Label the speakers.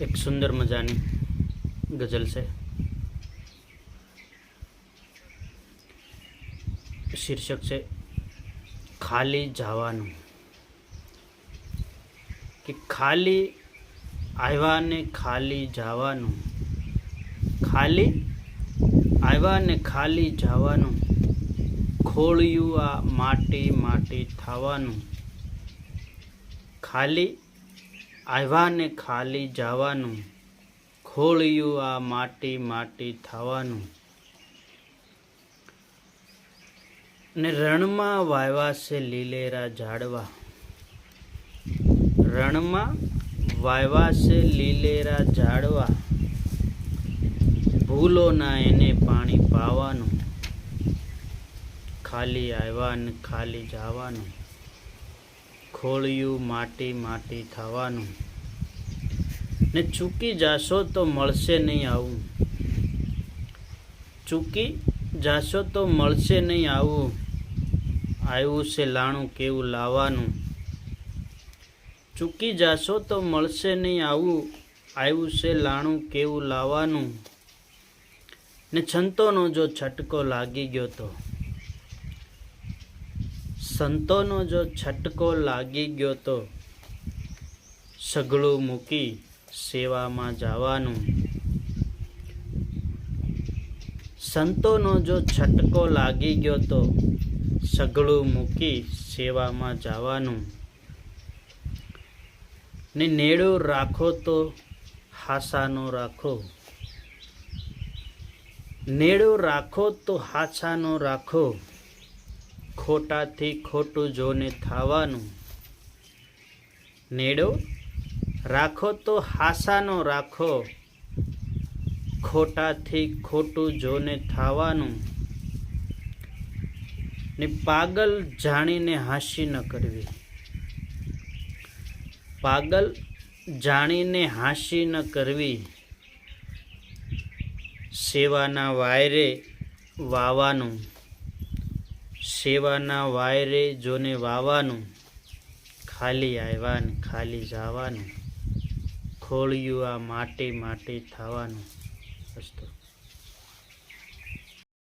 Speaker 1: એક સુંદર મજાની ગઝલ છે। शीर्षक से खाली जावानु कि खाली आव्या ने खाली जावानु, खाली आव्या ने खाली जावानु, खोळियुं आ माटी माटी थावानु। खाली आव्या ने खाली जावानु, खोळियुं आ माटी माटी थावानु। ने रणमा वाव्या से लीलेरा झाड़वा, रणमा वाव्या से लीलेरा झाड़वा, भूलो ना एने पाणी पावानु। खाली आव्या ने खाली जावानु, खोळियुं माटी माटी थावानु। ने चूकी जाशो तो मळशे नहीं आवुं, चूकी जाशो तो मळशे नहीं आवुं, आव्युं से लाणुं केवुं लावानुं। चूकी जाशो तो मळशे नहीं आवुं, आव्युं से लाणुं केवुं लावानुं। ने संतोनो जो छटको लागी गयो तो, संतोनो जो छटको लागी गयो तो, सगळुं मूकी सेवामां जावानुं। संतोनो जो छटको लागी गयो तो, सगळुं मूकी सेवामां जावानुं। ने नेड़ो राखो तो हासानो राखो, नेड़ो राखो तो हासानो राखो, खोटाथी खोटुं जोने थावानुं। नेड़ो राखो तो हासानो राखो, खोटाथी खोटुं जोने थावानुं। ने पागल जाणीने हांसी न करवी, पागल जाणीने हांसी न करवी, सेवाना वायरे वावानुं, सेवाना वायरे जोने वावानुं। खाली आव्या ने खाली जावानुं, खोळियुं आ माटी माटी थावानुं। अस्तु।